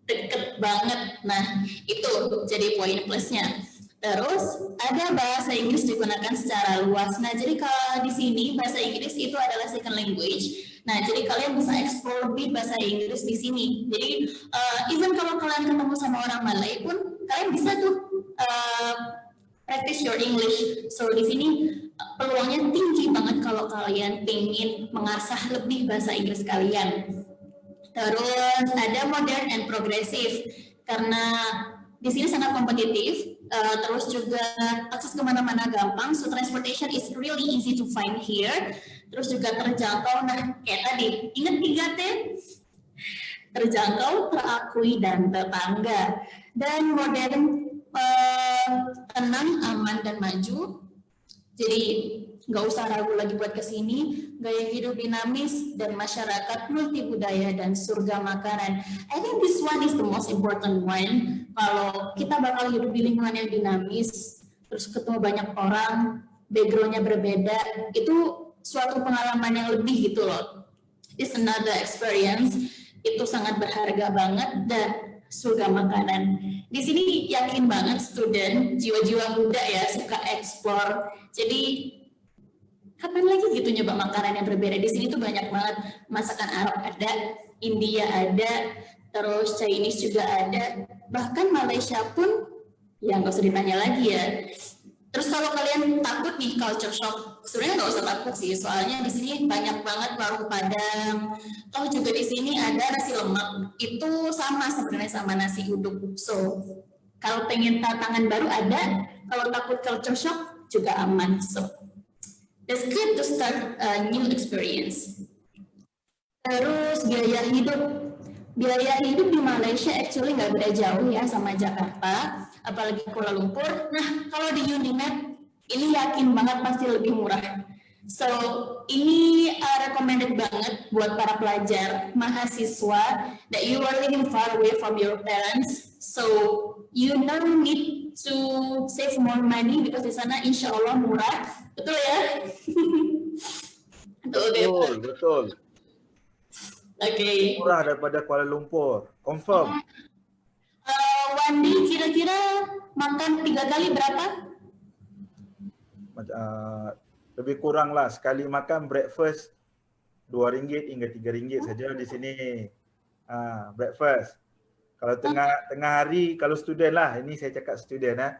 deket banget. Nah, itu jadi poin plusnya. Terus ada bahasa Inggris digunakan secara luas. Nah, jadi kalau di sini bahasa Inggris itu adalah second language. Nah, jadi kalian bisa explore lebih bahasa Inggris di sini. Jadi even kalau kalian ketemu sama orang Malay pun kalian bisa tuh practice your English. So di sini peluangnya tinggi banget kalau kalian ingin mengasah lebih bahasa Inggris kalian. Terus ada modern and progressive karena di sini sangat kompetitif. Terus juga akses kemana-mana gampang, so transportation is really easy to find here. Terus juga terjangkau, nah kayak tadi, ingat 3T? Terjangkau, terakui, dan tetangga. Dan modern, tenang, aman, dan maju. Jadi nggak usah ragu lagi buat kesini, gaya hidup dinamis dan masyarakat multi budaya dan surga makanan. I think this one is the most important one. Kalau kita bakal hidup di lingkungan yang dinamis, terus ketemu banyak orang, backgroundnya berbeda, itu suatu pengalaman yang lebih gitu loh. It's another experience, itu sangat berharga banget dan surga makanan. Di sini yakin banget student, jiwa-jiwa muda ya, suka explore. Jadi kapan lagi gitu nyoba makanan yang berbeda? Di sini tuh banyak banget, masakan Arab ada, India ada, terus Chinese juga ada, bahkan Malaysia pun ya nggak usah ditanya lagi ya. Terus kalau kalian takut nih culture shock, sebenarnya nggak usah takut sih, soalnya di sini banyak banget warung Padang. Toh juga di sini ada nasi lemak, itu sama sebenarnya sama nasi uduk. So kalau pengen tantangan baru ada, kalau takut culture shock juga aman. So that's good to start a new experience. Terus biaya hidup di Malaysia actually nggak beda jauh ya sama Jakarta, apalagi Kuala Lumpur. Nah, kalau di Unimap ini yakin banget pasti lebih murah. So, ini recommended banget buat para pelajar, mahasiswa that you are living far away from your parents. So, you now need to save more money because di sana insya Allah murah. Betul ya? Betul. Okay. Murah daripada Kuala Lumpur, confirm. One day kira-kira makan 3 kali berapa? Lebih kurang lah, sekali makan breakfast RM2 hingga RM3 saja di sini. Breakfast. Kalau tengah hari, kalau student lah, ini saya cakap student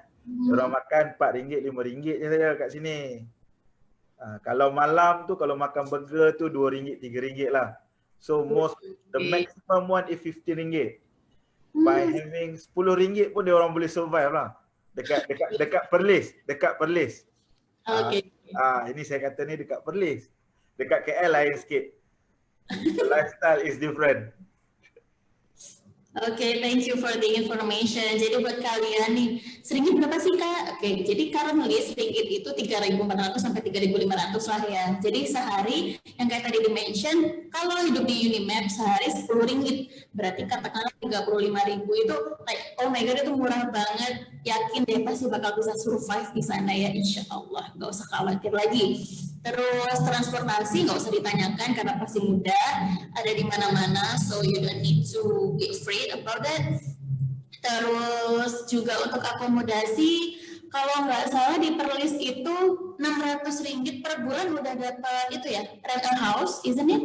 orang makan RM4, RM5 je saja kat sini. Kalau malam tu, kalau makan burger tu RM2, RM3 lah. So the maximum one is RM15. By having RM10 pun dia orang boleh survive lah. Dekat Perlis. Okay. Ini saya kata ni dekat Perlis. Dekat KL lain sikit. The lifestyle is different. Okay, thank you for the information. Jadi buat kalian nih, ringgit berapa sih Kak? Oke, jadi currently ringgit itu 3.400 sampai 3.500 lah ya. Jadi sehari yang kayak tadi di-mention, kalau hidup di Unimap sehari RM10, berarti katakanlah 35.000 itu like, oh my god itu murah banget. Yakin deh pasti bakal bisa survive di sana ya, insya Allah. Gak usah khawatir lagi. Terus transportasi nggak usah ditanyakan karena pasti mudah, ada di mana-mana, so you don't need to be afraid about that. Terus juga untuk akomodasi, kalau nggak salah di Perlis itu RM600 per bulan udah dapat itu ya, rent a house, isn't it?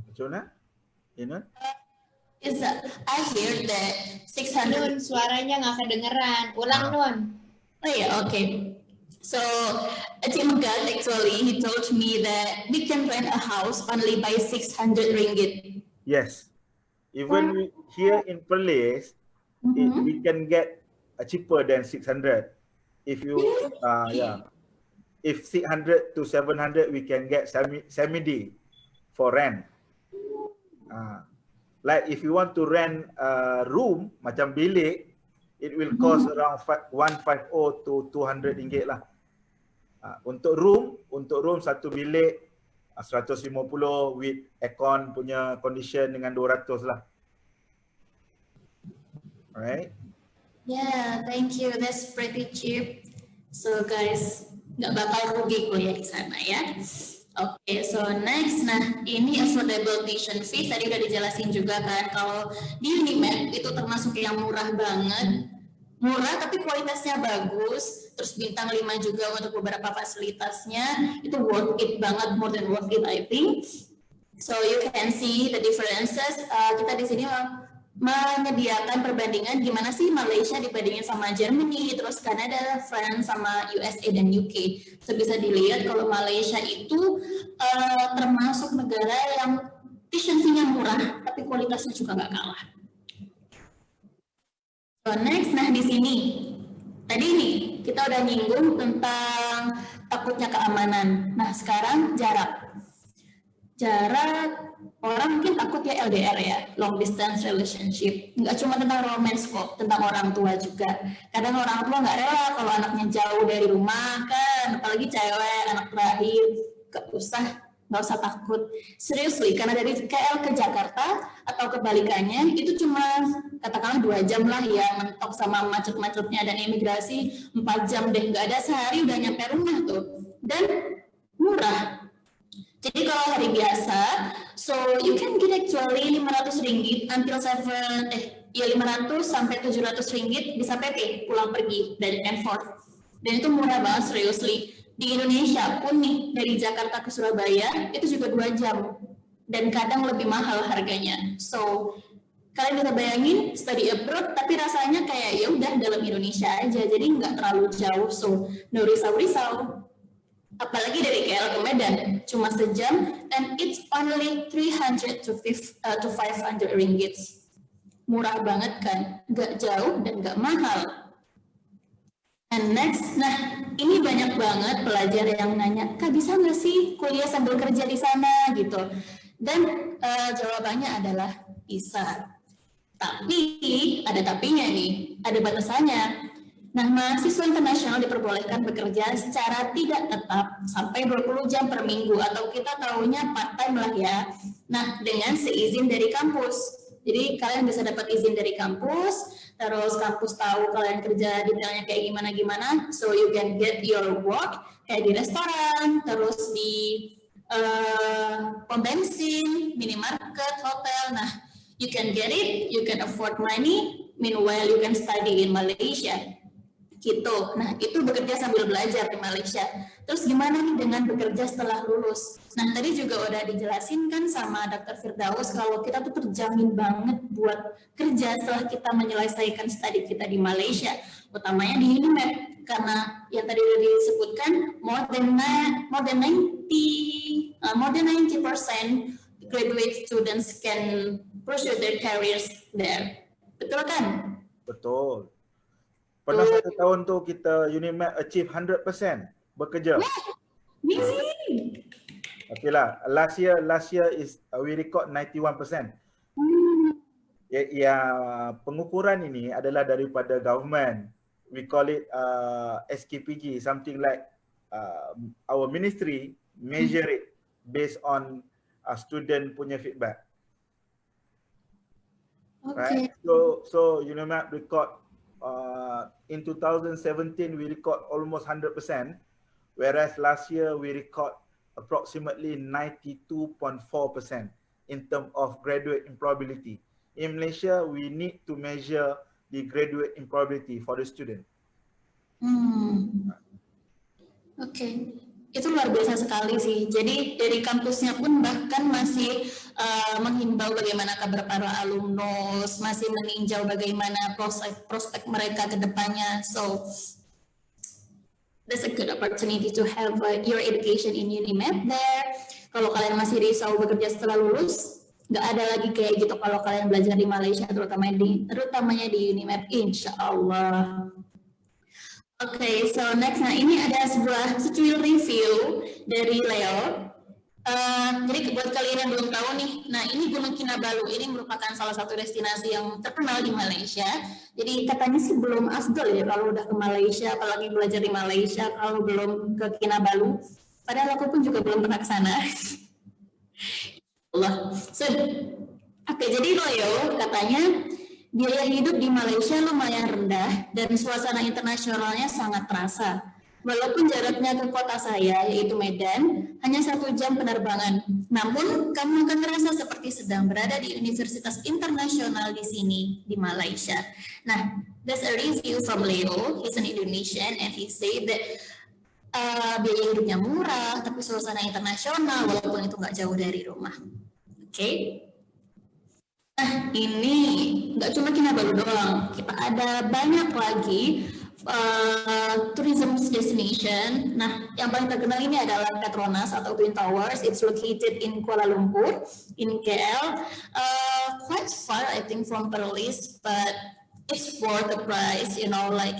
Macam mana? I hear that 600. Nun, suaranya nggak kedengeran. Ulang Nun. Oh yeah, okay. So, Tim God actually, he told me that we can rent a house only by RM600. Yes. Even here in Perlis, we can get cheaper than 600. If you, if 600 to 700, we can get semi-D for rent. Like if you want to rent a room, macam bilik, it will cost around RM150 to RM200 lah. Untuk room satu bilik 150 with aircon punya condition dengan 200 lah. Alright. Yeah, thank you. That's pretty cheap. So guys, nggak bakal rugi kuliah di sana ya. Oke, so next, nah ini affordable tuition fees tadi udah dijelasin juga kan, kalau di Unimed itu termasuk yang murah banget, murah tapi kualitasnya bagus, terus bintang 5 juga untuk beberapa fasilitasnya, itu worth it banget, more than worth it I think. So you can see the differences. Kita di sini menyediakan perbandingan gimana sih Malaysia dibandingin sama Germany, terus Kanada, France, sama USA dan UK. So bisa dilihat kalau Malaysia itu termasuk negara yang tuition fee-nya murah, tapi kualitasnya juga nggak kalah. So next, nah di sini tadi nih kita udah nyinggung tentang takutnya keamanan. Nah sekarang jarak orang mungkin takut ya LDR ya, long distance relationship. Nggak cuma tentang romance kok, tentang orang tua juga. Kadang orang tua nggak rela kalau anaknya jauh dari rumah kan, apalagi cewek, anak terakhir. Nggak usah takut. Seriously, karena dari KL ke Jakarta atau kebalikannya itu cuma katakanlah 2 jam lah ya, mentok sama macet-macetnya dan imigrasi 4 jam deh, nggak ada sehari udah nyampe rumah tuh. Dan murah. Jadi kalau hari biasa, so you can get actually 500 ringgit until 500 sampai 700 ringgit bisa PP pulang pergi dari and forth. Dan itu murah banget seriously. Di Indonesia pun nih dari Jakarta ke Surabaya itu juga 2 jam dan kadang lebih mahal harganya. So kalian bisa bayangin study abroad tapi rasanya kayak ya udah dalam Indonesia aja, jadi nggak terlalu jauh. So no risau-risau. Apalagi dari KL ke Medan cuma sejam and it's only 300 to 500 ringgit. Murah banget kan, nggak jauh dan nggak mahal. And next, nah ini banyak banget pelajar yang nanya, Kak bisa nggak sih kuliah sambil kerja di sana gitu? Dan jawabannya adalah bisa. Tapi ada tapinya nih, ada batasannya. Nah, mahasiswa internasional diperbolehkan bekerja secara tidak tetap sampai 20 jam per minggu atau kita tahunya part-time lah ya. Nah, dengan seizin dari kampus. Jadi kalian bisa dapat izin dari kampus, terus kampus tahu kalian kerja detailnya kayak gimana-gimana, so you can get your work kayak di restoran, terus di pom bensin, minimarket, hotel. Nah, you can get it, you can afford money, meanwhile you can study in Malaysia. Gitu. Nah, itu bekerja sambil belajar di Malaysia. Terus gimana nih dengan bekerja setelah lulus? Nah, tadi juga udah dijelasin kan sama Dr. Firdaus kalau kita tuh terjamin banget buat kerja setelah kita menyelesaikan studi kita di Malaysia, utamanya di Unimed, karena yang tadi udah disebutkan more than 90% graduate students can pursue their careers there. Betul kan? Betul. Pernah 1 tahun tu kita Unimed achieve 100% bekerja. Amazing. Okay lah, last year is we record 91%. Ya, pengukuran ini adalah daripada government. We call it SKPG, something like our ministry measure it based on student punya feedback. Okay. Right? So Unimed record in 2017 we record almost 100%, whereas last year we record approximately 92.4% in terms of graduate employability. In Malaysia, we need to measure the graduate employability for the student. Oke. Itu luar biasa sekali sih. Jadi dari kampusnya pun bahkan masih menghimbau bagaimana kabar para alumnus, masih meninjau bagaimana prospek mereka ke depannya. So that's a good opportunity to have your education in Unimed there. Kalau kalian masih risau bekerja setelah lulus, nggak ada lagi kayak gitu kalau kalian belajar di Malaysia, terutamanya di Unimed, insya Allah. Oke, so next, nah ini ada sebuah secuil review dari Leo. Jadi buat kalian yang belum tahu nih, nah ini Gunung Kinabalu ini merupakan salah satu destinasi yang terkenal di Malaysia. Jadi katanya sih belum afdol ya kalau udah ke Malaysia, apalagi belajar di Malaysia kalau belum ke Kinabalu. Padahal aku pun juga belum pernah ke sana. Allah. So, oke, jadi Leo katanya biaya hidup di Malaysia lumayan rendah dan suasana internasionalnya sangat terasa. Walaupun jaraknya ke kota saya, yaitu Medan, hanya 1 jam penerbangan. Namun, kamu akan merasa seperti sedang berada di universitas internasional di sini, di Malaysia. Nah, there's a review from Leo. He's an Indonesian, and he said that biaya hidupnya murah, tapi suasana internasional, walaupun itu nggak jauh dari rumah. Oke? Nah, ini nggak cuma Kinabalu doang, kita ada banyak lagi tourism destination. Nah, yang paling terkenal ini adalah Petronas atau Twin Towers. It's located in Kuala Lumpur, in KL. Quite far, I think, from Perlis, but it's worth the price. You know, like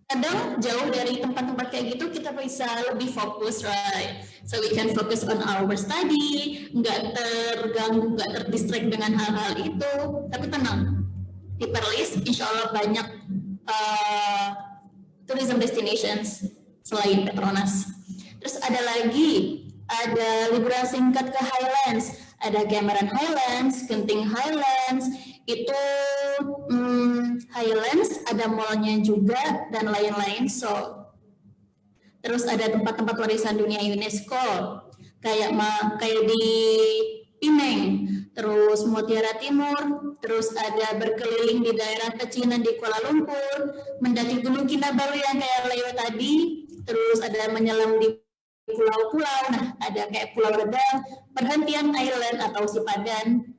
kadang jauh dari tempat-tempat kayak gitu kita bisa lebih fokus, right? So we can focus on our study, nggak terganggu, nggak terdistract dengan hal-hal itu. Tapi tenang, di Perlis insya Allah banyak tourism destinations selain Petronas. Terus ada lagi, ada liburan singkat ke Highlands, ada Cameron Highlands, Genting Highlands, itu Highlands, ada mallnya juga dan lain-lain. So, terus ada tempat-tempat warisan dunia UNESCO, kayak di Penang, terus Mutiara Timur, terus ada berkeliling di daerah pecinan di Kuala Lumpur, mendaki Gunung Kinabalu yang kayak Leo tadi, terus ada menyelam di pulau-pulau, nah ada kayak Pulau Redang, perhentian island atau Sipadan,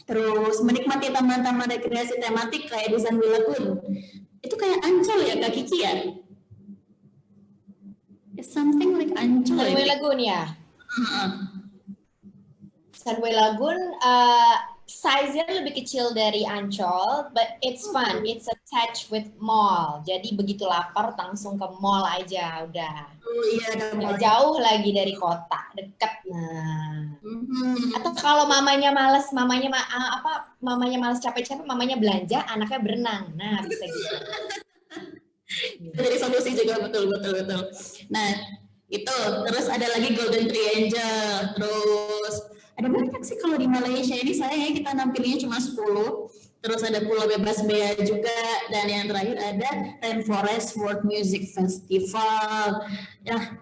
terus menikmati taman-taman rekreasi tematik kayak di Sunway Lagoon. Itu kayak Ancol ya Kak Kiki ya? It's something like Ancol. Sunway Lagoon ya? Sunway Lagoon size-nya lebih kecil dari Ancol, but it's fun. It's attached with mall. Jadi begitu lapar langsung ke mall aja udah. Oh iya, ada mall. Jauh lagi dari kota, deket. Nah. Atau kalau mamanya males, mamanya males capek-capek, mamanya belanja, anaknya berenang. Nah, bisa gitu. Jadi solusi juga, betul. Nah, itu terus ada lagi Golden Triangle, terus ada banyak sih kalau di Malaysia ini, sayangnya kita nampilnya cuma 10. Terus ada Pulau Bebas Bea juga, dan yang terakhir ada Rainforest World Music Festival. Ya,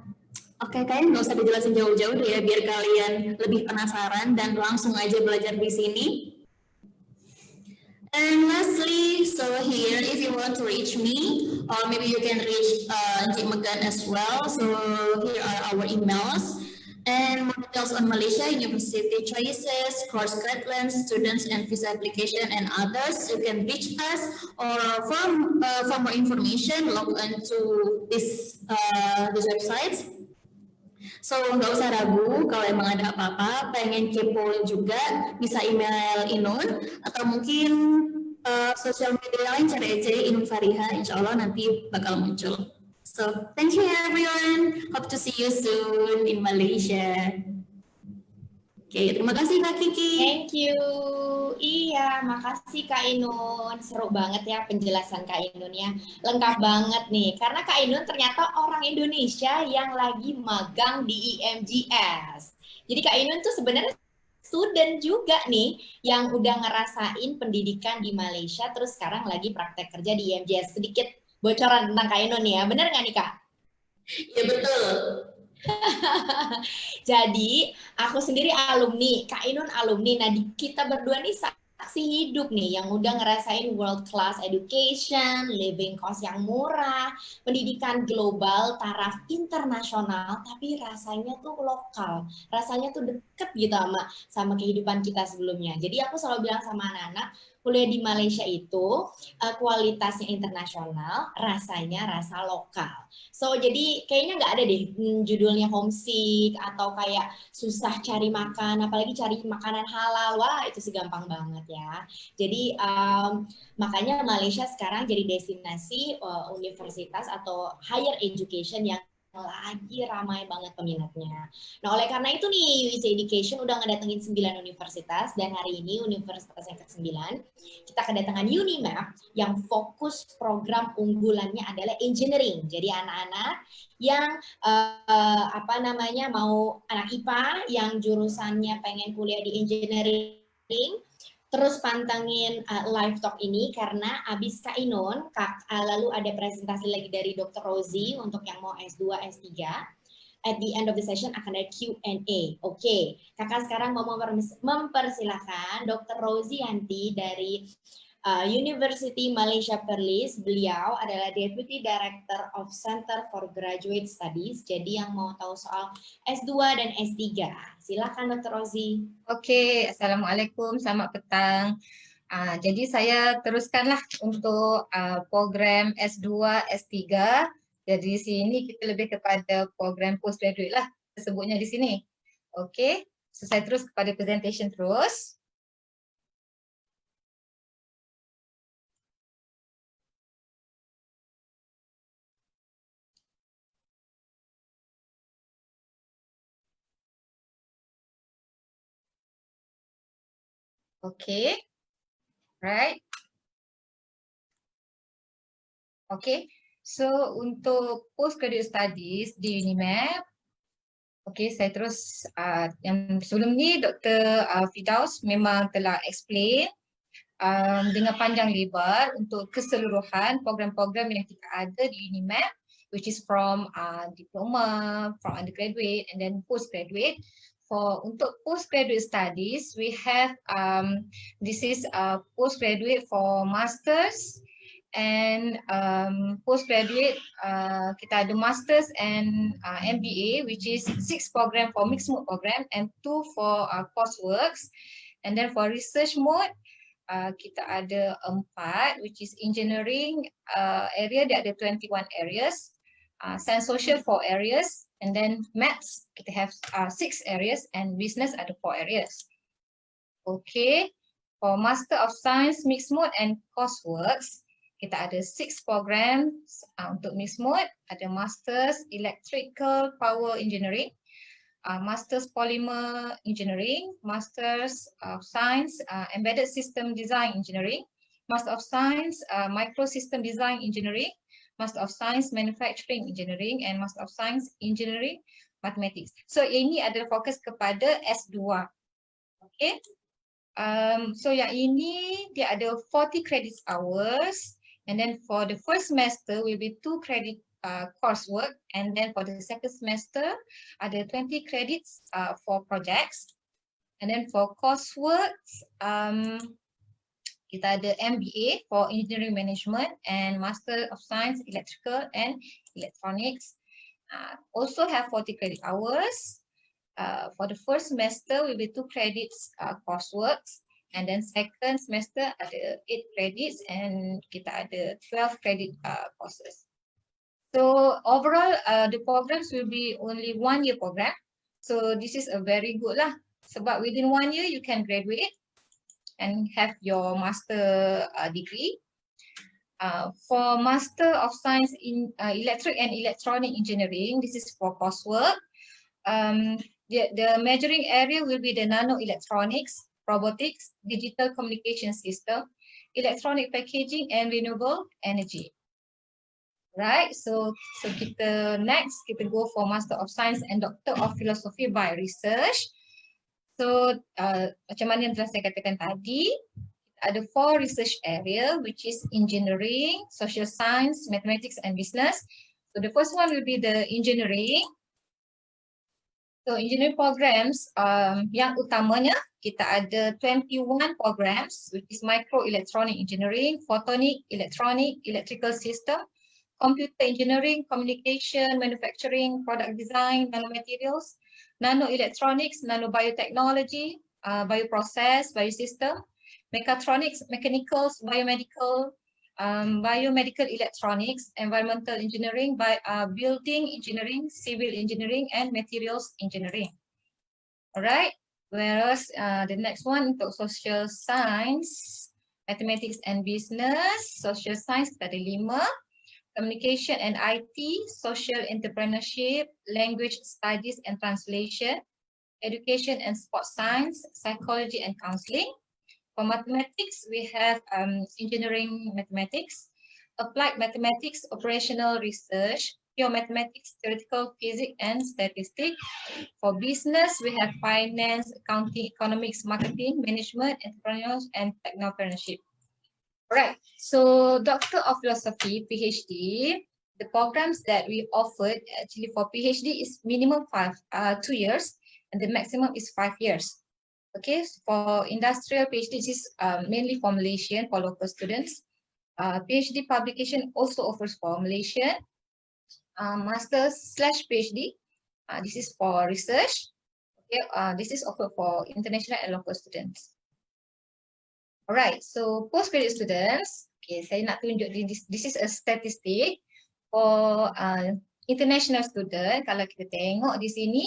oke, kayaknya nggak usah dijelasin jauh-jauh deh ya, biar kalian lebih penasaran dan langsung aja belajar di sini. And lastly, so here, if you want to reach me, or maybe you can reach Encik Megan as well. So here are our emails. And more details on Malaysia, university choices, course guidelines, students and visa application, and others. You can reach us, or for more information, log on to this website. So nggak usah ragu, kalau emang ada apa-apa, pengen kepo juga, bisa email Inun, atau mungkin sosial media lain, cari aja Inun Fariha, insya Allah nanti bakal muncul. So, thank you everyone. Hope to see you soon in Malaysia. Oke, terima kasih Kak Kiki. Thank you. Iya, makasih Kak Inun. Seru banget ya penjelasan Kak Inun ya. Lengkap banget nih. Karena Kak Inun ternyata orang Indonesia yang lagi magang di IMGS. Jadi Kak Inun tuh sebenarnya student juga nih yang udah ngerasain pendidikan di Malaysia, terus sekarang lagi praktek kerja di IMGS. Sedikit bocoran tentang Kak Inun ya, bener nggak nih Kak? Iya betul. Jadi aku sendiri alumni, Kak Inun alumni. Nah kita berdua nih saksi hidup nih yang udah ngerasain world class education, living cost yang murah, pendidikan global, taraf internasional, tapi rasanya tuh lokal, rasanya tuh deket gitu sama kehidupan kita sebelumnya. Jadi aku selalu bilang sama anak-anak, kuliah di Malaysia itu kualitasnya internasional, rasanya rasa lokal. So jadi kayaknya nggak ada deh judulnya homesick atau kayak susah cari makan, apalagi cari makanan halal. Wah itu sih gampang banget ya. Jadi makanya Malaysia sekarang jadi destinasi universitas atau higher education yang lagi ramai banget peminatnya. Nah, oleh karena itu nih, WISA Education udah ngedatengin 9 universitas, dan hari ini universitas yang ke-9, kita kedatangan UNIMAP yang fokus program unggulannya adalah engineering. Jadi anak-anak yang mau anak IPA yang jurusannya pengen kuliah di engineering, terus pantengin live talk ini karena abis Kak Inun, lalu ada presentasi lagi dari Dr. Rosie untuk yang mau S2, S3. At the end of the session akan ada Q&A. Oke, kakak sekarang mau mempersilahkan Dr. Rosie Yanti dari University Malaysia Perlis. Beliau adalah Deputy Director of Center for Graduate Studies. Jadi yang mau tahu soal S2 dan S3, silakan Dr. Rosie. Oke, Assalamualaikum, selamat petang. Jadi saya teruskanlah untuk program S2, S3. Jadi sini kita lebih kepada program postgraduate lah, sebutnya di sini. Oke, so saya terus kepada presentation terus. Oke, right. Oke, so untuk postgraduate studies di UNIMAP, oke, saya terus yang sebelum ni Dr. Firdaus memang telah explain dengan panjang lebar untuk keseluruhan program-program yang kita ada di UNIMAP, which is from diploma, from undergraduate and then postgraduate. Untuk postgraduate studies, we have this is postgraduate for masters and postgraduate kita ada masters and MBA, which is 6 program for mixed mode program and 2 for courseworks. And then for research mode, kita ada 4, which is engineering area, dia ada 21 areas, science social 4 areas, and then maths kita have 6 areas, and business ada 4 areas. Okay, for Master of Science mixed mode and courseworks, kita ada 6 programs untuk mixed mode, ada Masters Electrical Power Engineering, Masters Polymer Engineering, Masters of Science Embedded System Design Engineering, Master of Science Microsystem Design Engineering, Master of Science Manufacturing Engineering, and Master of Science Engineering Mathematics. So ini adalah fokus kepada S2. Okay. So yang ini dia ada 40 credits hours, and then for the first semester will be 2 credit coursework, and then for the second semester ada 20 credits for projects, and then for coursework kita ada MBA for Engineering Management and Master of Science Electrical and Electronics. Also have 40 credit hours. For the first semester will be 2 credits courseworks, and then second semester ada 8 credits and kita ada 12 credit courses. So overall the programs will be only 1 year program. So this is a very good lah, sebab within 1 year you can graduate and have your master degree. For Master of Science in Electric and Electronic Engineering, this is for coursework. The majoring area will be the nanoelectronics, robotics, digital communication system, electronic packaging, and renewable energy. Right, so kita next kita go for Master of Science and Doctor of Philosophy by Research. So macam mana yang telah saya katakan tadi, ada 4 research area, which is engineering, social science, mathematics, and business. So the first one will be the engineering. So engineering programs yang utamanya kita ada 21 programs, which is microelectronic engineering, photonic, electronic, electrical system, computer engineering, communication, manufacturing, product design, nanomaterials, nanoelectronics, nanobiotechnology, bioprocess, biosystem, mechatronics, mechanicals, biomedical, biomedical electronics, environmental engineering, building engineering, civil engineering, and materials engineering. Alright, whereas the next one untuk social science, mathematics and business, social science kita ada 5, communication and IT, social entrepreneurship, language studies and translation, education and sports science, psychology and counseling. For mathematics, we have engineering mathematics, applied mathematics, operational research, pure mathematics, theoretical physics, and statistics. For business, we have finance, accounting, economics, marketing, management, entrepreneurship, and technopreneurship. Right. So Doctor of Philosophy, PhD, the programs that we offered actually for PhD is minimum 2 years, and the maximum is 5 years. Okay, for industrial PhD, this is mainly for Malaysian, for local students. PhD publication also offers for Malaysian. Master's/PhD, this is for research. Okay, this is offered for international and local students. Alright, so postgraduate students, okay, saya nak tunjuk this is a statistic for international student. Kalau kita tengok di sini,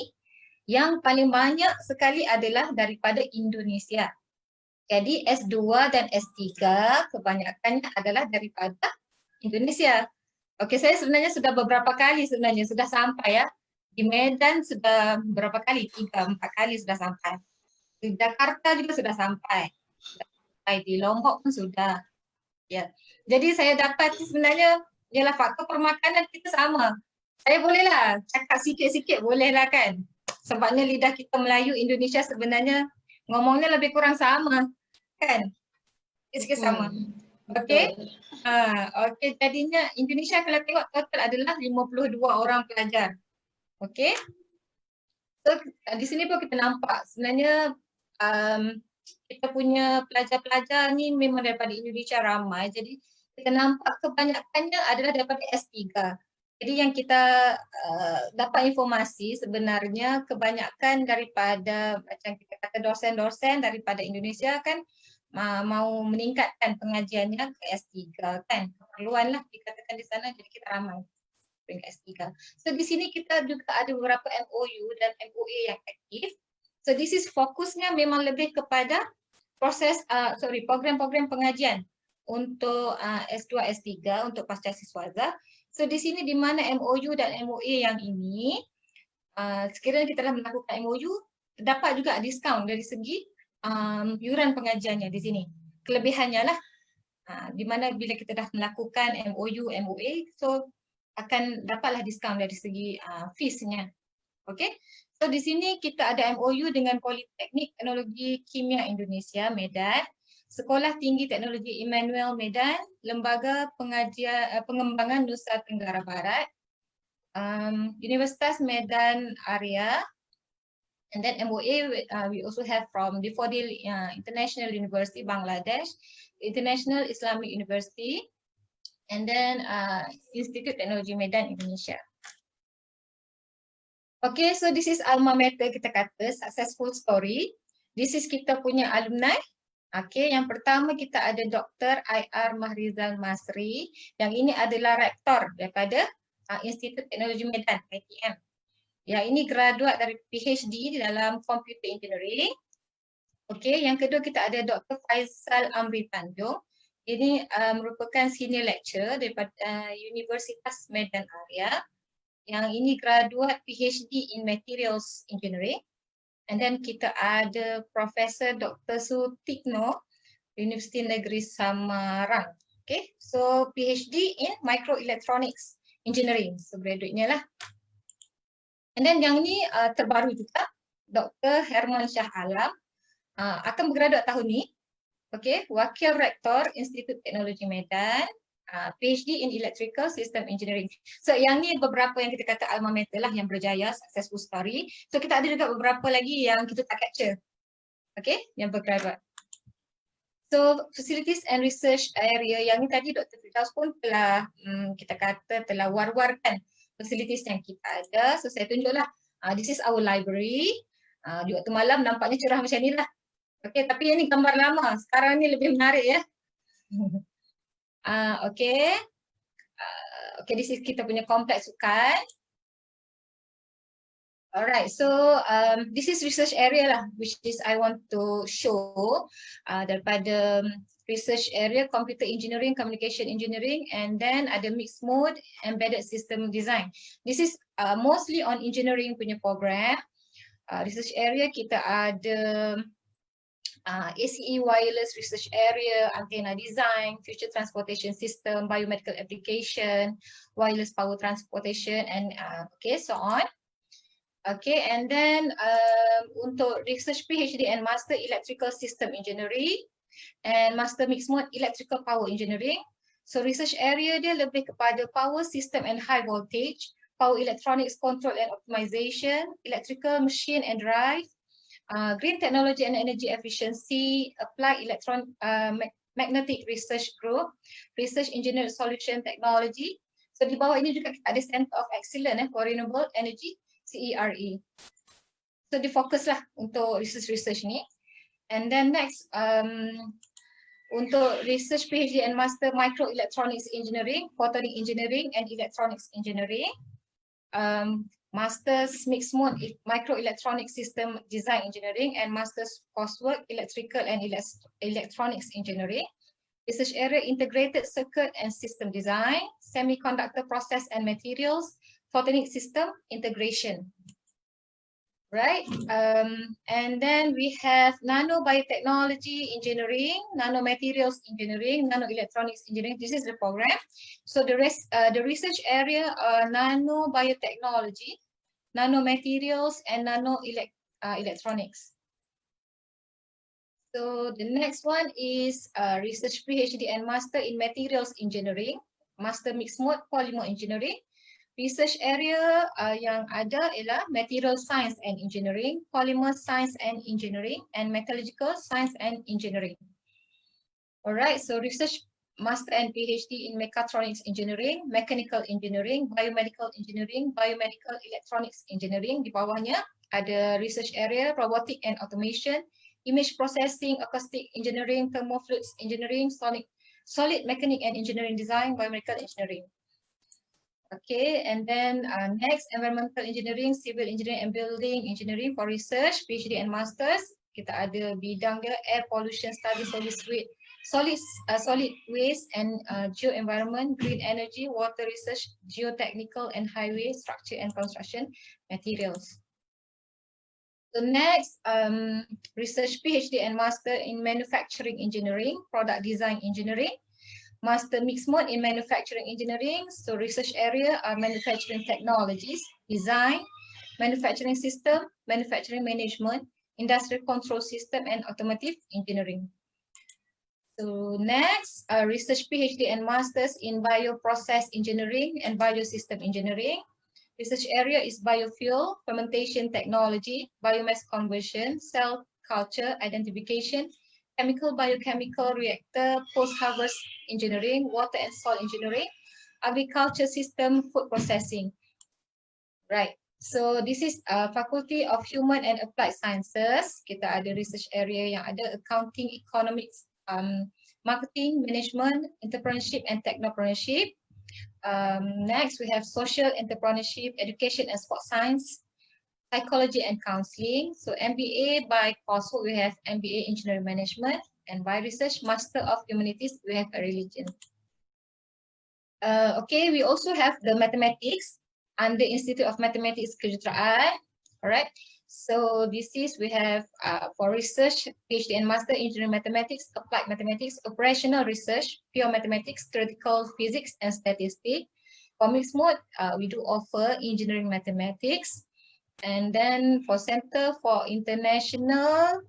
yang paling banyak sekali adalah daripada Indonesia. Jadi S2 dan S3 kebanyakannya adalah daripada Indonesia. Okey, saya sebenarnya sudah beberapa kali sudah sampai ya. Di Medan sudah berapa kali? 3-4 kali sudah sampai. Di Jakarta juga sudah sampai. Di Lombok pun sudah. Ya. Jadi saya dapat sebenarnya ialah faktor permakanan kita sama. Saya bolehlah cakap sikit-sikit bolehlah kan. Sebabnya lidah kita Melayu Indonesia sebenarnya ngomongnya lebih kurang sama kan. Sikit sama. Okey. Okey, jadinya Indonesia kalau tengok total adalah 52 orang pelajar. Okey. So di sini pun kita nampak sebenarnya kita punya pelajar-pelajar ni memang daripada Indonesia ramai. Jadi kita nampak kebanyakannya adalah daripada S3. Jadi yang kita dapat informasi sebenarnya kebanyakan daripada macam kita kata dosen-dosen daripada Indonesia kan mau meningkatkan pengajiannya ke S3 kan. Keperluan lah dikatakan di sana, jadi kita ramai ke S3. So di sini kita juga ada beberapa MOU dan MOA yang aktif. So this is fokusnya memang lebih kepada proses program-program pengajian untuk S2, S3 untuk pasca siswaza. So di sini di mana MOU dan MOA yang ini sekiranya kita dah melakukan MOU dapat juga diskaun dari segi yuran pengajiannya di sini. Kelebihannya lah di mana bila kita dah melakukan MOU, MOA so akan dapatlah diskaun dari segi feesnya. Okey. So di sini kita ada MOU dengan Politeknik Teknologi Kimia Indonesia Medan, Sekolah Tinggi Teknologi Immanuel Medan, Lembaga Pengembangan Nusa Tenggara Barat, Universitas Medan Area, and then MOA we also have from Daffodil International University Bangladesh, International Islamic University, and then Institute Teknologi Medan Indonesia. Okay, so this is alma mater kita kata, successful story. This is kita punya alumni. Okay, yang pertama kita ada Dr. IR Mahrizal Masri. Yang ini adalah rektor daripada Institut Teknologi Medan, ITM. Yang ini graduate dari PhD di dalam Computer Engineering. Okay, yang kedua kita ada Dr. Faisal Amri Tanjung. Ini merupakan senior lecturer daripada Universitas Medan Area. Yang ini graduate PhD in Materials Engineering. And then kita ada Profesor Dr. Sutikno, Universiti Negeri Samarang. Okay, so PhD in Microelectronics Engineering. So graduate-nya lah. And then yang ni terbaru juga, Dr. Herman Shah Alam akan bergraduate tahun ni. Okay, Wakil Rektor Institut Teknologi Medan. PhD in Electrical System Engineering. So yang ni beberapa yang kita kata alma mater lah yang berjaya, successful story. So kita ada juga beberapa lagi yang kita tak capture. Okay, yang bergraduate. So facilities and research area yang ni tadi Dr. Firdaus pun telah kita kata telah war-warkan facilities yang kita ada. So saya tunjuklah, this is our library. Di waktu malam nampaknya cerah macam ni lah. Okay, tapi yang ni gambar lama. Sekarang ni lebih menarik ya. Okay, this is kita punya kompleks sukan. Alright, so this is research area lah, which is I want to show daripada research area computer engineering, communication engineering, and then ada mixed mode embedded system design. This is mostly on engineering punya program. Research area kita ada ACE wireless research area, antenna design, future transportation system, biomedical application, wireless power transportation, and okay, so on. Okay, and then untuk research PhD and Master Electrical System Engineering and Master Mixed Mode Electrical Power Engineering. So research area dia lebih kepada power system and high voltage, power electronics control and optimization, electrical machine and drive, green technology and energy efficiency, applied magnetic research group, research engineer solution technology. So di bawah ini juga kita ada Center of Excellence for Renewable Energy, CERE. So difokuslah untuk research ni. And then next, untuk research PhD and Master Microelectronics Engineering, Photonic Engineering and Electronics Engineering, Master's Mixed Mode Microelectronic System Design Engineering, and Master's Coursework Electrical and Electronics Engineering. Research area Integrated Circuit and System Design, Semiconductor Process and Materials, Photonic System Integration. Right, and then we have Nano Biotechnology Engineering, Nano Materials Engineering, Nano Electronics Engineering. This is the program. So the research area are Nano Biotechnology, Nano Materials, and Nano Electronics. So the next one is research PhD and Master in Materials Engineering, Master Mixed Mode Polymer Engineering. Research area yang ada ialah Material Science and Engineering, Polymer Science and Engineering, and Metallurgical Science and Engineering. Alright, so research Master and PhD in Mechatronics Engineering, Mechanical Engineering, Biomedical Engineering, Biomedical Electronics Engineering. Di bawahnya ada research area Robotic and Automation, Image Processing, Acoustic Engineering, Thermofluids Engineering, Solid Mechanic and Engineering Design, Biomedical Engineering. Okay, and then next, Environmental Engineering, Civil Engineering and Building Engineering for Research, PhD and Masters. Kita ada bidang dia Air Pollution Study, Solid Waste and Geo-Environment, Green Energy, Water Research, Geotechnical and Highway Structure and Construction Materials. The next, Research PhD and Master in Manufacturing Engineering, Product Design Engineering, Master Mixed Mode in Manufacturing Engineering. So research area are manufacturing technologies, design, manufacturing system, manufacturing management, industrial control system, and automotive engineering. So next, research PhD and Masters in Bioprocess Engineering and Biosystem Engineering. Research area is biofuel, fermentation technology, biomass conversion, cell culture identification, chemical biochemical reactor, post-harvest engineering, water and soil engineering, agriculture system, food processing. Right, so this is Faculty of Human and Applied Sciences. Kita ada research area yang ada accounting, economics, marketing, management, entrepreneurship and technopreneurship. Next, we have social entrepreneurship, education and sports science, psychology and counseling. So MBA by coursework, we have MBA Engineering Management, and by research, Master of Humanities, we have a religion. Okay, we also have the mathematics under Institute of Mathematics Kejuruteraan. All right, so this is, we have for research, PhD and Master Engineering Mathematics, Applied Mathematics, Operational Research, Pure Mathematics, Theoretical Physics and Statistics. For mixed mode, we do offer Engineering Mathematics. And then for Center for International,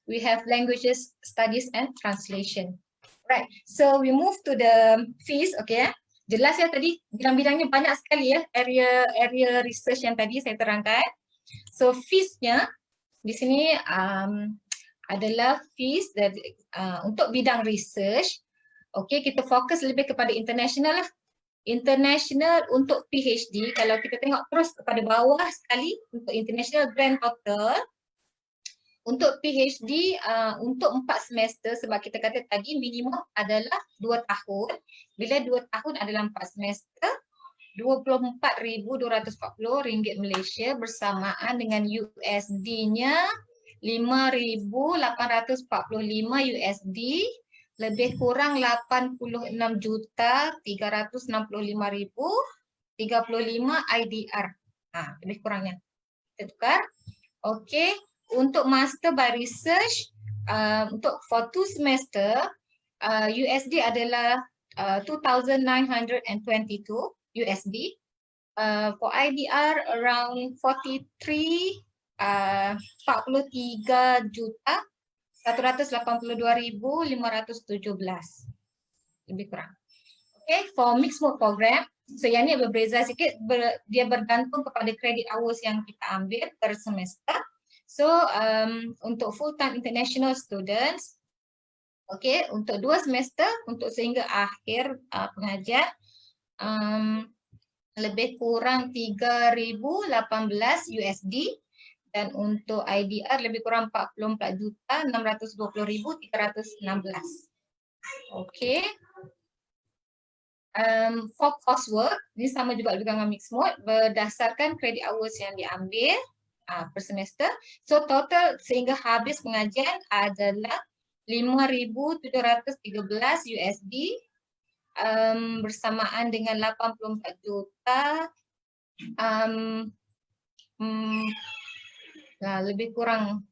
we have Languages, Studies and Translation. Right, so we move to the fees, okay. Jelas ya tadi, bidang-bidangnya banyak sekali ya, area research yang tadi saya terangkan. So fees-nya di sini adalah fees dari, untuk bidang research. Okay, kita fokus lebih kepada international lah. International untuk PhD, kalau kita tengok terus kepada bawah sekali untuk international grand total, untuk PhD untuk 4 semester, sebab kita kata tadi minimum adalah 2 tahun. Bila 2 tahun adalah 4 semester, RM24,240 Malaysia bersamaan dengan USD-nya $5,845 lebih kurang 86,365,035 IDR. Lebih kurangnya. Kita tukar. Okey, untuk master by research untuk for 2 semester, USD adalah 2,922 USD. For IDR around 43,182,517 lebih kurang. Okay, for mixed mode program, so yang ni berbeza sikit, dia bergantung kepada credit hours yang kita ambil per semester. So untuk full time international students, okay, untuk 2 semester untuk sehingga akhir pengajian, lebih kurang 3,018 USD, dan untuk IDR lebih kurang 44,620,316. Okay. For coursework, ini sama juga dengan mixed mode, berdasarkan credit hours yang diambil per semester. So total sehingga habis pengajian adalah 5,713 USD, bersamaan dengan 84 juta, lebih kurang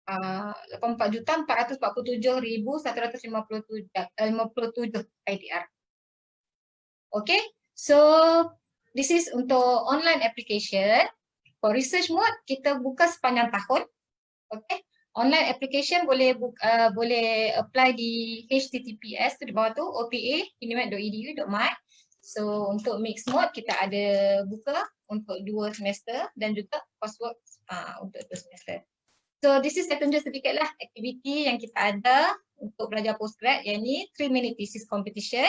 84,447,157 IDR. Okay, so this is untuk online application. For research mode, kita buka sepanjang tahun. Okay, online application boleh apply di HTTPS tu di bawah tu, opa.unimed.edu.my. So untuk mixed mode kita ada buka untuk 2 semester dan juga coursework untuk 2 semester. So this is saya tunjuk sedikit lah aktiviti yang kita ada untuk pelajar postgrad, yang ni 3-minute thesis competition,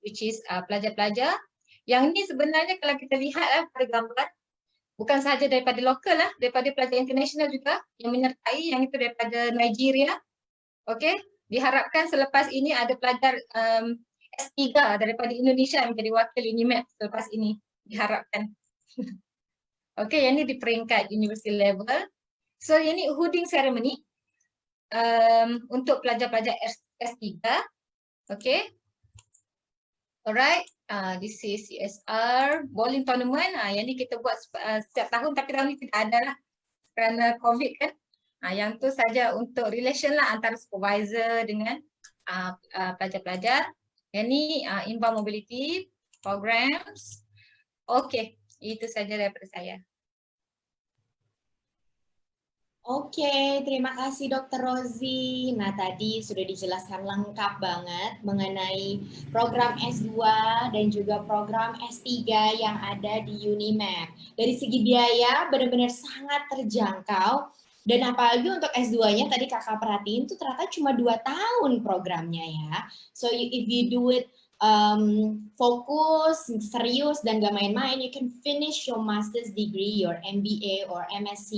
which is pelajar-pelajar. Yang ni sebenarnya kalau kita lihat lah pada gambar, bukan sahaja daripada lokal lah, daripada pelajar international juga yang menyertai, yang itu daripada Nigeria. Okay, diharapkan selepas ini ada pelajar S3 daripada Indonesia yang menjadi wakil UNIMED selepas ini, diharapkan. Okay, yang ni di peringkat university level. So yang ni hooding ceremony untuk pelajar-pelajar S3. Okay. Alright, this is CSR bowling tournament. Yang ni kita buat setiap tahun, tapi tahun ni tidak ada lah kerana COVID kan. Yang tu saja untuk relation lah antara supervisor dengan pelajar-pelajar. Yang ni inbound mobility programs. Okay, itu saja daripada saya. Oke, terima kasih Dr. Rozi. Nah, tadi sudah dijelaskan lengkap banget mengenai program S2 dan juga program S3 yang ada di UNIMED. Dari segi biaya benar-benar sangat terjangkau, dan apalagi untuk S2-nya tadi kakak perhatiin tuh ternyata cuma 2 tahun programnya ya. So if you do it fokus, serius dan gak main-main, you can finish your master's degree, your MBA or MSc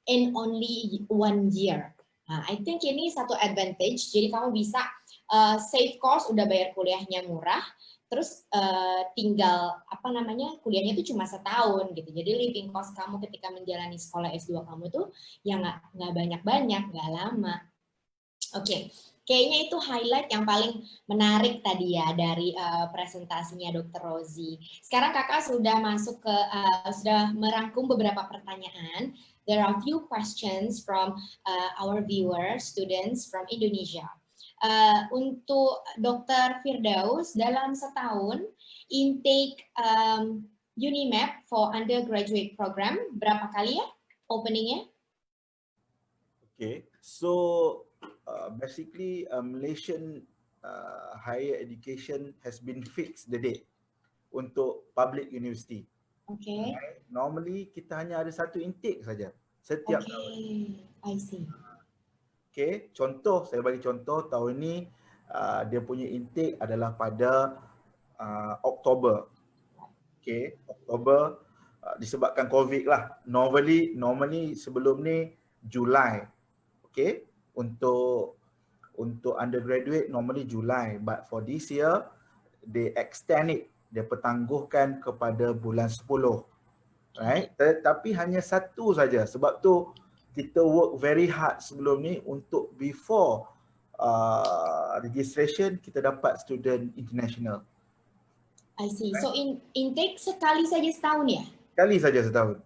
in only 1 year. Nah, I think ini satu advantage. Jadi kamu bisa save cost, udah bayar kuliahnya murah, terus tinggal kuliahnya itu cuma setahun gitu. Jadi living cost kamu ketika menjalani sekolah S2 kamu tuh ya nggak banyak-banyak, nggak lama. Oke. Kayaknya itu highlight yang paling menarik tadi ya dari presentasinya Dr. Rozi. Sekarang kakak sudah masuk ke sudah merangkum beberapa pertanyaan. There are a few questions from our viewers, students from Indonesia. Untuk Dr. Firdaus, dalam setahun intake UNIMED for undergraduate program berapa kali ya openingnya? Okay, so basically Malaysian higher education has been fixed the date untuk public university. Okay. Normally kita hanya ada 1 intake saja setiap tahun. I see. Okay, contoh, saya bagi contoh tahun ni dia punya intake adalah pada Oktober. Okay, Oktober disebabkan COVID lah. Normally sebelum ni Julai. Okay, untuk undergraduate normally Julai, but for this year they extend it, dia pertangguhkan kepada bulan 10. Right? Tetapi hanya 1 saja. Sebab tu kita work very hard sebelum ni untuk before registration kita dapat student international. I see. So intake sekali saja setahun ya? Sekali saja setahun.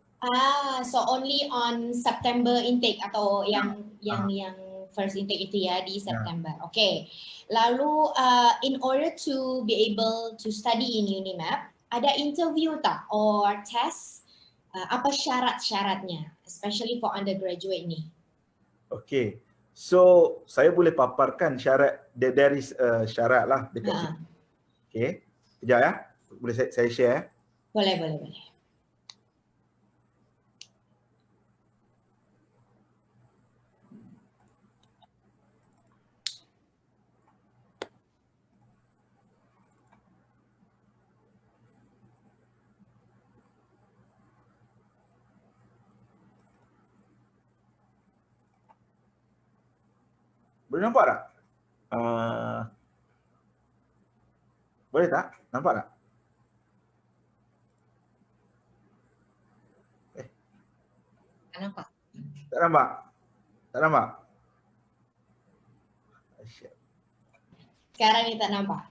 So only on September intake atau yang first intake itu ya di Ya. September. Oke. Lalu in order to be able to study in UNIMAP, ada interview tak or test? Apa syarat-syaratnya, especially for undergraduate nih? Okay. So saya boleh paparkan syarat, there is syarat lah dekat sini. Okay. Sekejap ya. Boleh saya share? Boleh. Boleh nampak tak? Boleh tak? Nampak tak? Tak nampak. Tak nampak? Tak nampak? Sekarang ni tak nampak.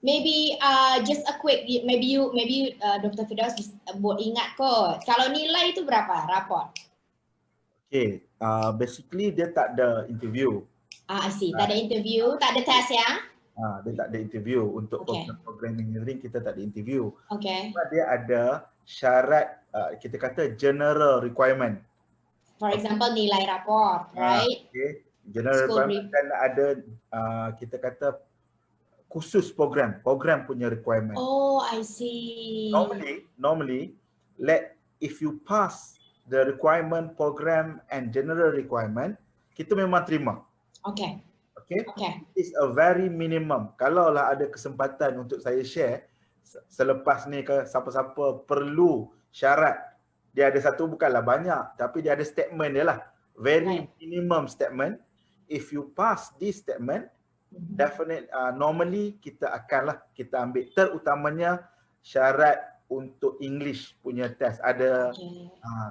Maybe just a quick, maybe you Dr. Firdaus buat ingat kot. Kalau nilai itu berapa raport? Okay. Basically dia tak ada interview. I see. Tak ada interview, tak ada test ya? Dia tak ada interview. Untuk Okay. program engineering kita tak ada interview. Okay. Cuma dia ada syarat, kita kata general requirement. For example, nilai raport, right? Okay. General School requirement dan ada kita kata khusus program punya requirement. Oh, I see. Normally, if you pass the requirement program and general requirement, kita memang terima. Okay. Okay? It's a very minimum. Kalaulah ada kesempatan untuk saya share selepas ni ke siapa-siapa perlu syarat, dia ada satu, bukanlah banyak, tapi dia ada statement dia lah. Very minimum statement. If you pass this statement, definitely normally kita ambil terutamanya syarat untuk English punya test, ada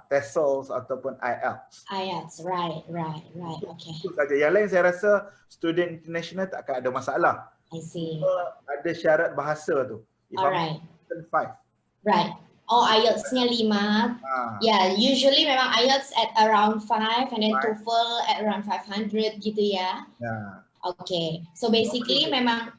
TESOL ataupun IELTS. IELTS, right, okay. Itu saja. Yang lain saya rasa student international tak akan ada masalah. I see. Ada syarat bahasa tu. Alright. 5. Right. Oh, IELTS-nya 5. Yeah, usually memang IELTS at around 5 and then TOEFL at around 500 gitu ya. Okay. So basically memang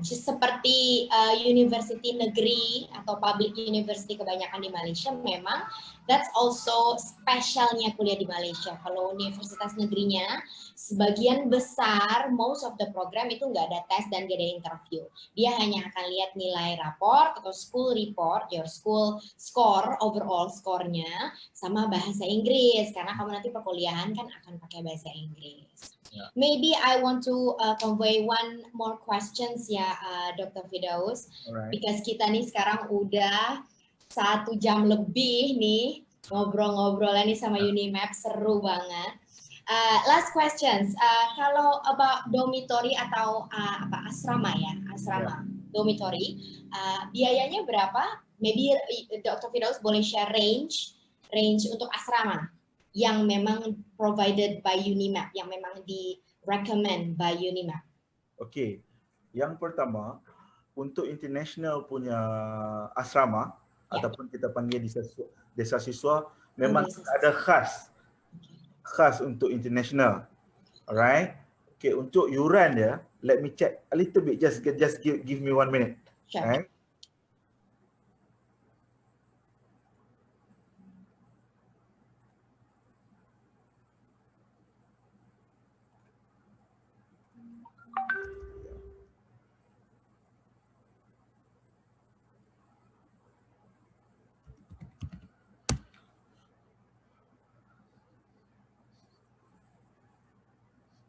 just seperti university negeri atau public university kebanyakan di Malaysia, memang that's also specialnya kuliah di Malaysia. Kalau universitas negerinya, sebagian besar, most of the program itu nggak ada tes dan nggak ada interview. Dia hanya akan lihat nilai raport atau school report, your school score, overall score-nya, sama bahasa Inggris. Karena kamu nanti perkuliahan kan akan pakai bahasa Inggris. Maybe I want to convey one more questions ya, Dr. Firdaus, because kita nih sekarang udah 1 jam lebih nih ngobrol-ngobrolan nih sama UNIMAP, seru banget. Last questions, kalau about dormitory atau asrama ya, dormitory, biayanya berapa? Maybe Dr. Firdaus boleh share range untuk asrama yang memang provided by UNIMAP, yang memang di recommend by UNIMAP. Okay, yang pertama untuk international punya asrama ataupun kita panggil desa siswa, memang ada khas untuk international. Alright. Okay, untuk yuran dia, let me check a little bit. Just give me 1 minute. Sure. Alright.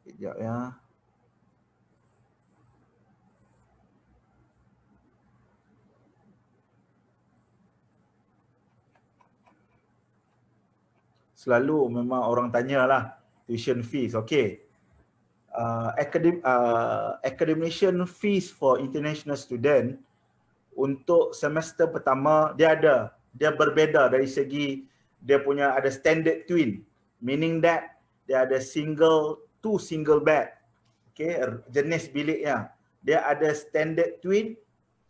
Sekejap ya. Selalu memang orang tanyalah tuition fees. Okay. Academician fees for international student untuk semester pertama dia berbeza dari segi dia punya ada standard twin, meaning that dia ada two single bed. Okay, jenis biliknya. Dia ada standard twin,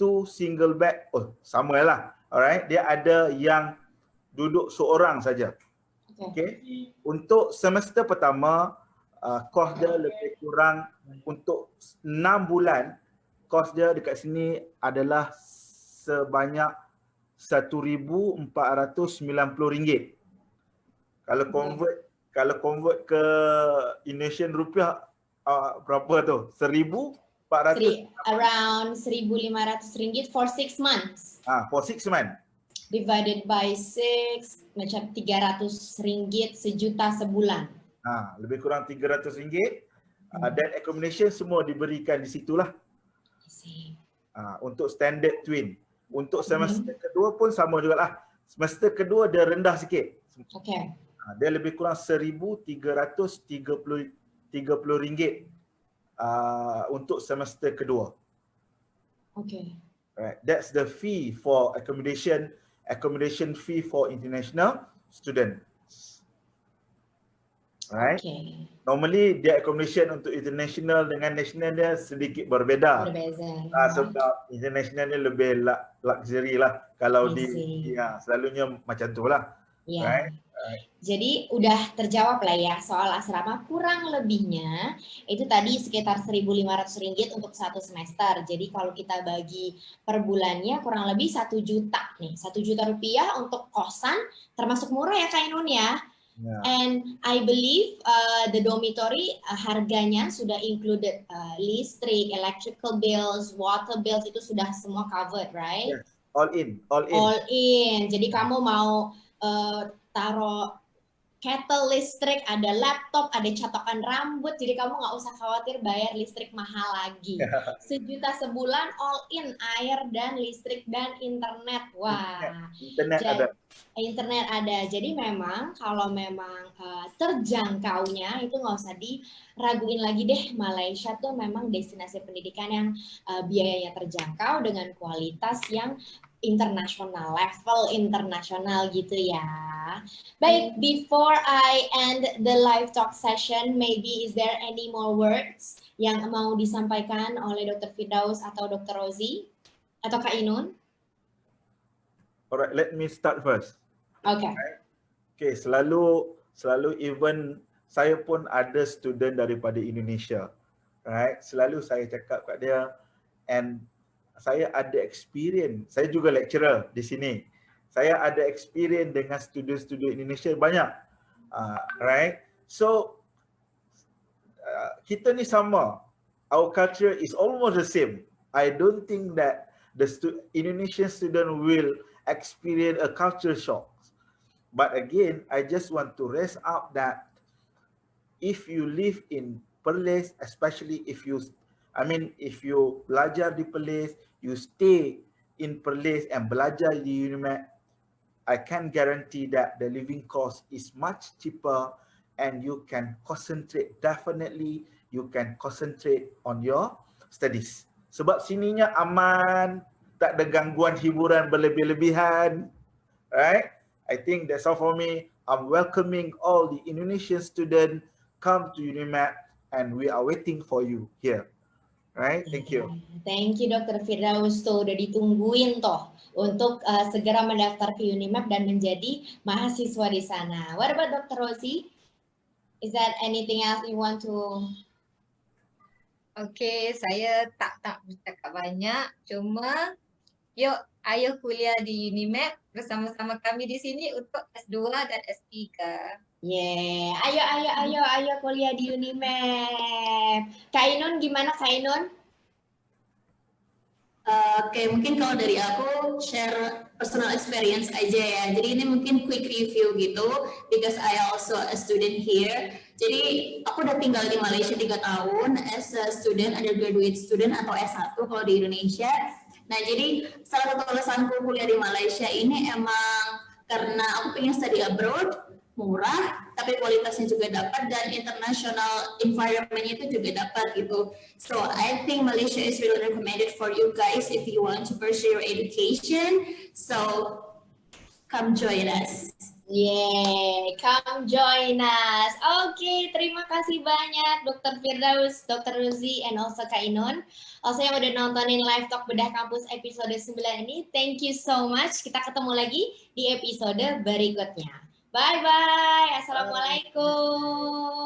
2 single bed. Oh, samalah. Alright, dia ada yang duduk seorang saja. Okay. Untuk semester pertama, kos dia lebih kurang untuk 6 bulan, kos dia dekat sini adalah sebanyak RM1,490. Kalau convert ke Indonesian rupiah berapa tu? 1,400 Around RM1.500 for 6 months. for 6 months. Divided by 6, macam RM300 sejuta sebulan. Lebih kurang RM300. Dan accommodation semua diberikan di situlah. I see. Untuk standard twin. Untuk semester kedua pun sama jugalah. Semester kedua dia rendah sikit. Okay. Dia lebih kurang RM1,330 untuk semester kedua. Okay. Right. That's the fee for accommodation fee for international students. Right. Okay. Normally dia accommodation untuk international dengan national dia sedikit berbeza. Sebab international ni lebih luxury lah. Kalau selalunya macam tu lah. Yeah. Right. Jadi udah terjawab lah ya soal asrama, kurang lebihnya itu tadi sekitar RM1.500 untuk 1 semester. Jadi kalau kita bagi per bulannya kurang lebih 1 juta nih, 1 juta rupiah untuk kosan, termasuk murah ya Kak Ainun ya. Yeah. And I believe the dormitory harganya sudah included listrik, electrical bills, water bills, itu sudah semua covered, right? Yes. All in. Jadi kamu mau taruh kettle listrik, ada laptop, ada catokan rambut, jadi kamu nggak usah khawatir bayar listrik mahal lagi. 1 juta sebulan all in, air dan listrik dan internet. Wah, internet ada. Jadi memang kalau memang terjangkaunya itu nggak usah diraguin lagi deh. Malaysia tuh memang destinasi pendidikan yang biayanya terjangkau dengan kualitas yang internasional, level internasional gitu ya. Baik, before I end the live talk session, maybe is there any more words yang mau disampaikan oleh Dr. Firdaus atau Dr. Rozi atau Kak Ainun? Alright, let me start first. Okay. Okay, selalu even saya pun ada student daripada Indonesia. Right? Selalu saya cakap kat dia, and saya ada experience, saya juga lecturer di sini. Saya ada experience dengan student-student Indonesia banyak. Right? So, kita ni sama. Our culture is almost the same. I don't think that the Indonesian student will experience a culture shock. But again, I just want to raise up that if you live in Perlis, especially if you belajar di Perlis, you stay in Perlis and belajar di UNIMED, I can guarantee that the living cost is much cheaper and you can concentrate, definitely you can concentrate on your studies. Sebab sininya aman, tak ada gangguan hiburan berlebih-lebihan, right? I think that's all for me. I'm welcoming all the Indonesian students come to UNIMED and we are waiting for you here. Right? Thank you. Thank you Dr. Firdaus, tuh udah ditungguin toh untuk segera mendaftar ke UNIMED dan menjadi mahasiswa di sana. What about Dr. Rozi? Is that anything else you want to? Okay, saya tak bercakap banyak, cuma yuk ayo kuliah di UNIMED bersama-sama kami di sini untuk S2 dan S3. Yeah, ayo kuliah di UNIMED. Kak Ainun gimana Kak Ainun? Oke, mungkin kalau dari aku share personal experience aja ya. Jadi ini mungkin quick review gitu, because I also a student here. Jadi aku udah tinggal di Malaysia 3 tahun as a student, undergraduate student atau S1 kalau di Indonesia. Nah, jadi salah satu alasanku kuliah di Malaysia ini emang karena aku pengen study abroad, murah, tapi kualitasnya juga dapat dan international environment-nya itu juga dapat gitu. So I think Malaysia is really recommended for you guys if you want to pursue your education. So come join us. Yeay, come join us. Oke, terima kasih banyak Dr. Firdaus, Dr. Rozi, and also Kak Ainun. Also yang udah nontonin Live Talk Bedah Kampus episode 9 ini, thank you so much. Kita ketemu lagi di episode berikutnya. Bye-bye. Assalamualaikum.